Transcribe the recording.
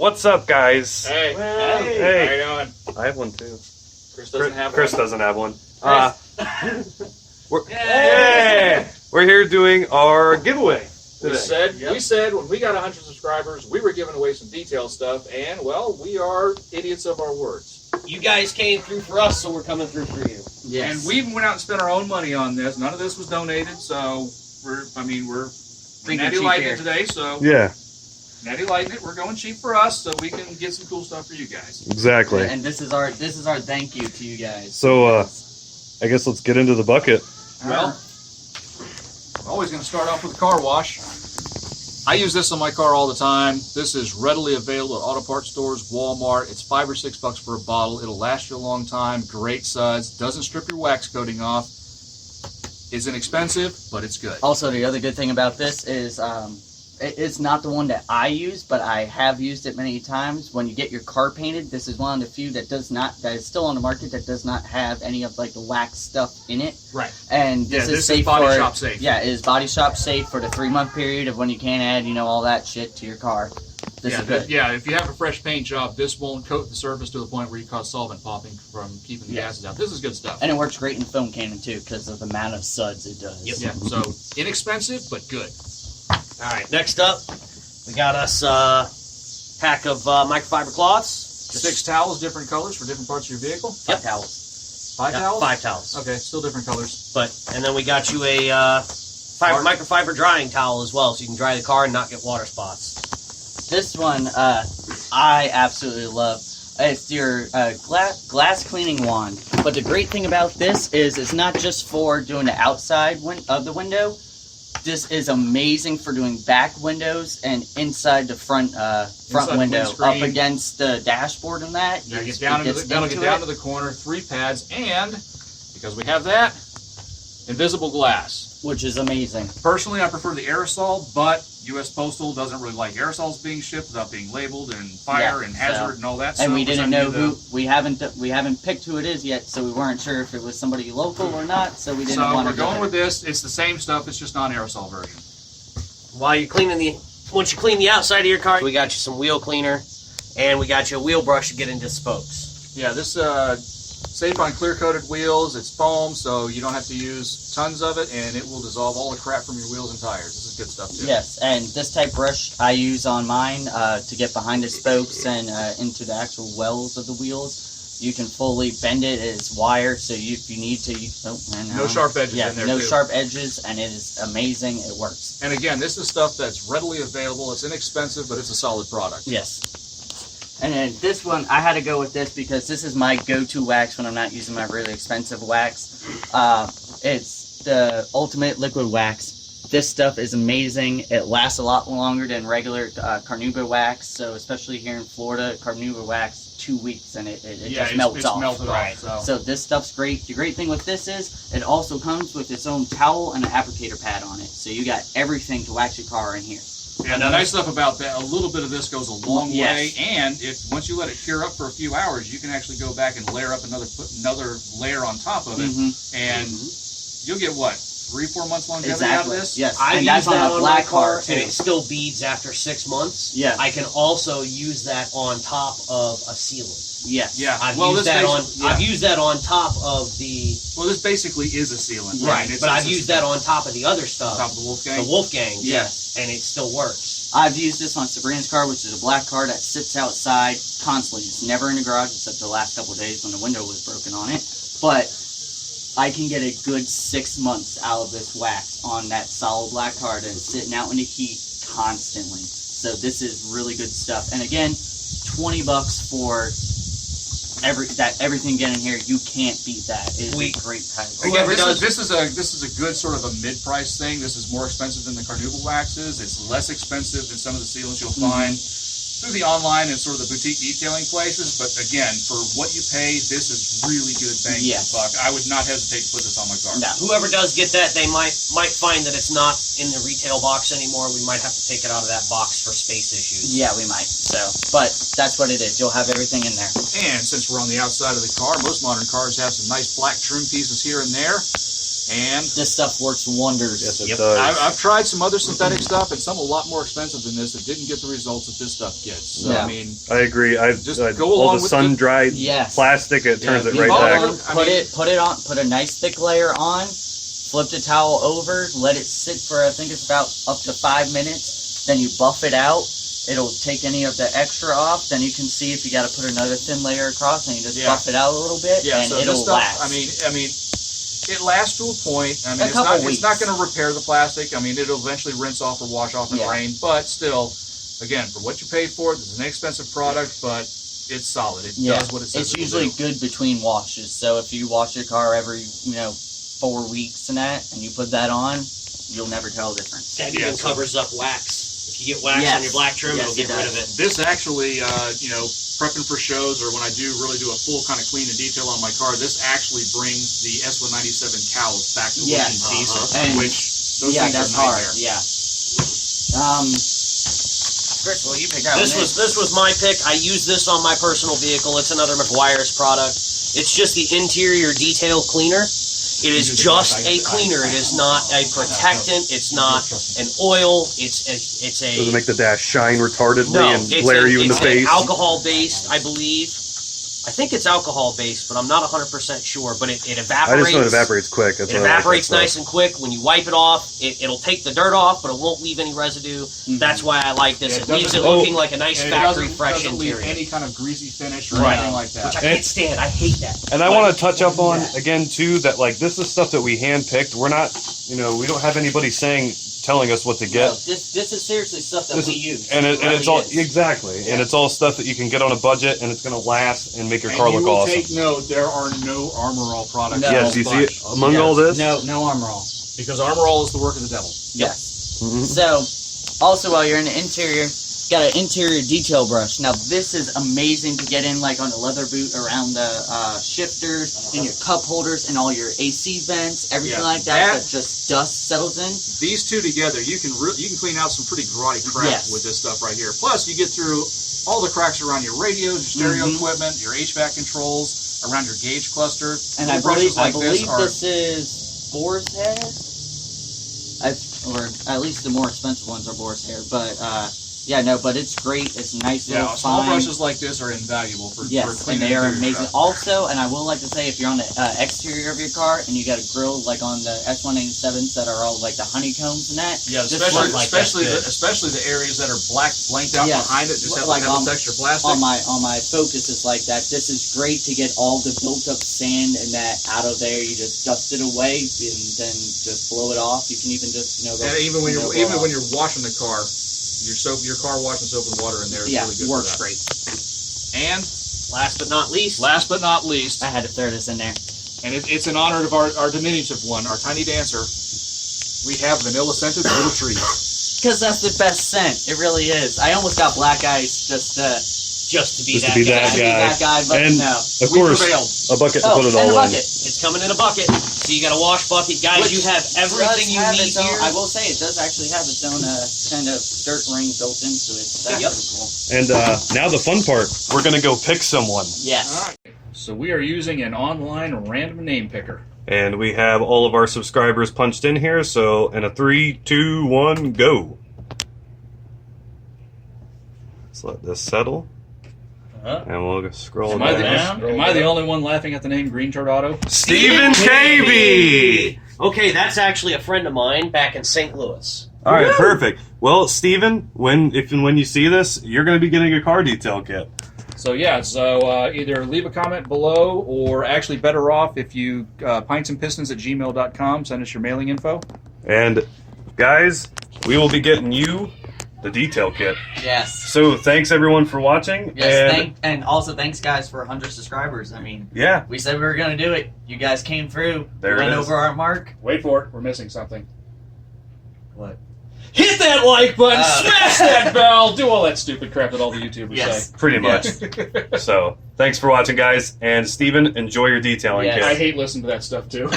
What's up, guys? Hey. Hey. How you doing? I have one too. Chris doesn't have Chris one. doesn't have one. Yay! We're here doing our giveaway We today. said when we got 100 subscribers, we were giving away some detailed stuff, and well, we are idiots of our words. You guys came through for us, so we're coming through for you. And we even went out and spent our own money on this. None of this was donated, so we're Natty lighting it today, so Yeah, Natty lighting it. We're going cheap for us, so we can get some cool stuff for you guys. exactly. And this is our thank you to you guys. So, I guess let's get into the bucket. Well, I'm always going to start off with a car wash. I use this on my car all the time. This is readily available at auto parts stores, Walmart. It's $5 or $6 for a bottle. It'll last you a long time. Great suds. Doesn't strip your wax coating off. Isn't expensive, but it's good. Also, the other good thing about this is it's not the one that I use, but I have used it many times. When you get your car painted, this is one of the few that that is still on the market that does not have any of like the wax stuff in it. Right. And this is safe body shop safe. Yeah, it is body shop safe for the 3-month period of when you can't add, all that shit to your car. This is good. Yeah, if you have a fresh paint job, this won't coat the surface to the point where you cause solvent popping from keeping the gases out. This is good stuff. And it works great in foam cannon too because of the amount of suds it does. Yep. Yeah, so inexpensive, but good. All right, next up, we got us a pack of microfiber cloths. 6 towels, different colors for different parts of your vehicle. 5 towels. 5 Yeah, towels? 5 towels. Okay, still different colors. And then we got you a microfiber drying towel as well, so you can dry the car and not get water spots. This one, I absolutely love. It's your glass cleaning wand. But the great thing about this is it's not just for doing the outside of the window. This is amazing for doing back windows and inside the front window, up against the dashboard and that. Now get down to the corner, 3 pads, and because we have that, invisible glass. Which is amazing. Personally, I prefer the aerosol, but U.S. Postal doesn't really like aerosols being shipped without being labeled and fire and hazard and all that. And we didn't know who we haven't picked who it is yet, so we weren't sure if it was somebody local or not. So we didn't want to. So we're going with this. It's the same stuff. It's just non-aerosol version. While you're cleaning once you clean the outside of your car, we got you some wheel cleaner, and we got you a wheel brush to get into spokes. Yeah, this safe on clear-coated wheels. It's foam, so you don't have to use tons of it, and it will dissolve all the crap from your wheels and tires. This is good stuff too. Yes, and this type brush I use on mine to get behind the spokes and into the actual wells of the wheels. You can fully bend it. It's wire, so if you need to, no sharp edges in there. No sharp edges, and it is amazing. It works. And again, this is stuff that's readily available. It's inexpensive, but it's a solid product. Yes. And then this one, I had to go with this because this is my go-to wax when I'm not using my really expensive wax. It's the ultimate liquid wax. This stuff is amazing. It lasts a lot longer than regular carnauba wax. So especially here in Florida, carnauba wax, 2 weeks and it just melts off. Melted off. So this stuff's great. The great thing with this is it also comes with its own towel and an applicator pad on it. So you got everything to wax your car in here. Yeah, the nice stuff about that, a little bit of this goes a long way, and once you let it cure up for a few hours, you can actually go back and layer up another layer on top of it, and you'll get what, 3-4 months longevity out of this? Yes, I and use that's on that a on black my car, car too. and it still beads after 6 months. Yes. I can also use that on top of a sealant. Yes. Yeah. I've used that on top of the. Well, this basically is a sealant. Right, but I've used that on top of the other stuff. On top of the Wolfgang? The Wolfgang, Yes. and it still works. I've used this on Sabrina's car, which is a black car that sits outside constantly. It's never in the garage except the last couple of days when the window was broken on it. But I can get a good 6 months out of this wax on that solid black car that is sitting out in the heat constantly. So this is really good stuff. And again, $20 for everything getting here. You can't beat that. It's a great price. Again, this is a good sort of a mid-price thing. This is more expensive than the carnauba waxes. It's less expensive than some of the sealants you'll find through the online and sort of the boutique detailing places. But again, for what you pay, this is really good bang for the buck. I would not hesitate to put this on my car. No. Whoever does get that, they might find that it's not in the retail box anymore. We might have to take it out of that box for space issues. Yeah, we might. So, but that's what it is. You'll have everything in there. And since we're on the outside of the car, most modern cars have some nice black trim pieces here and there. And This stuff works wonders. Yes, it Yep. does. I've tried some other synthetic stuff, and some a lot more expensive than this that didn't get the results that this stuff gets. So, Yeah. I mean, I agree. Just I go all along the with sun-dried Yes. plastic. It turns it Yeah, right all back. over. I mean- Put it on. Put a nice thick layer on. Flip the towel over. Let it sit for I think it's about up to 5 minutes. Then you buff it out. It'll take any of the extra off. Then you can see if you got to put another thin layer across, and you just buff it out a little bit, yeah. and So it'll this stuff, last. I mean, it lasts to a point. I mean, A couple it's weeks. not going to repair the plastic. I mean, it'll eventually rinse off or wash off in Yeah. rain. But still, again, for what you paid for it, it's an inexpensive product, but it's solid. It does what it says. It's it will usually do. good between washes. So if you wash your car every 4 weeks and you put that on, you'll never tell the difference. That Yeah, even so- covers up wax. If you get wax Yes. on your black trim, Yes, it'll get it rid does. of it. This actually, prepping for shows or when I do a full kind of clean and detail on my car, this actually brings the S197 cowls back to Yes. looking decent, And- which those Yeah, things that's are a hard. nightmare. Yeah. Chris, well, you pick out. This was my pick. I use this on my personal vehicle. It's another McGuire's product. It's just the interior detail cleaner. It is just a cleaner. It is not a protectant. It's not an oil. It's Does it make the dash shine retardedly no. and glare you in the face? It's alcohol based, I believe. I think it's alcohol based, but I'm not 100% sure. But it I evaporates. just know it evaporates quick. That's It what I like evaporates that nice stuff. and quick. When you wipe it off, it'll take the dirt off, but it won't leave any residue. That's why I like this. Yeah, it it leaves it doesn't- looking like a nice And it factory doesn't fresh leave interior. any kind of greasy finish or Right. anything like that. Which I can't stand. I hate that. And I want to touch up on again too that like this is stuff that we handpicked. We're not, we don't have anybody telling us what to get. No, this is seriously stuff that This we is- use. And It it's really all is. exactly, and it's all stuff that you can get on a budget, and it's going to last and make your And car you look will awesome. take note, there are no Armor All products. No. in Yes, this you see it bunch. among all this. No Armor All. Because Armor All is the work of the devil. Yes. Mhm. So, also while you're in the interior, got an interior detail brush. Now this is amazing to get in like on a leather boot around the shifters, in your cup holders, and all your AC vents, everything Yeah. like that. That- That just dust settles in. These two together, you can clean out some pretty grotty crap Yes. with this stuff right here. Plus, you get through all the cracks around your radios, your stereo Mhm. equipment, your HVAC controls, around your gauge cluster. And I Little brushes believe like are this is boar's hair. Or at least the more expensive ones are boar's hair. But but it's great. It's nice little small fine. brushes like this are invaluable for Yes, and cleaning they are interior amazing. stuff. Also, and I will like to say, if you're on the exterior of your car and you got a grill like on the S187s that are all like the honeycombs and that, Yeah, this especially one, especially the areas that are blanked out Yes. behind it, just have Like the on- texture plastic. on my Focus is like that. This is great to get all the built up sand and that out of there. You just dust it away and then just blow it off. You can even just go, And even when blow you're off. when you're washing the car, your car washing soap and water in there is yeah, really good. works for that. great. And Last but not least, last, I had to throw this in there. and it's in honor of our diminutive one, our tiny dancer. We have vanilla scented little trees. Because that's the best scent. It really is. I almost got black ice just to be Just to that be guy. that be guy. that guy, but And no. of We course, prevailed. a bucket to Oh, put it and a all in. bucket. It's coming in a bucket. So you got a wash bucket. Guys, Which you have everything you does have need its own- here. I will say it does actually have its own kind of dirt ring built into it. That's Yep. pretty cool. And now the fun part, we're going to go pick someone. Yes. All right. So we are using an online random name picker. And we have all of our subscribers punched in here, so in a 3, 2, 1, go. Let's let this settle. And we'll scroll Am I down. the only one laughing at the name Green Chart Auto? Stephen KB! Okay, that's actually a friend of mine back in St. Louis. All right, perfect. Well, Stephen, when you see this, you're going to be getting a car detail kit. So either leave a comment below, or actually better off if you pintsandpistons@gmail.com, send us your mailing info. And guys, we will be getting you the detail kit. Yes. So thanks everyone for watching. Yes. And also thanks guys for 100 subscribers. I mean, Yeah, we said we were gonna do it. You guys came through. There it went is. over our mark. Wait for it, we're missing something. What? Hit that like button, Oh. smash that bell, do all that stupid crap that all the YouTubers Yes. say. pretty much. So thanks for watching, guys. And Stephen, enjoy your detailing Yes. kit. I hate listening to that stuff too.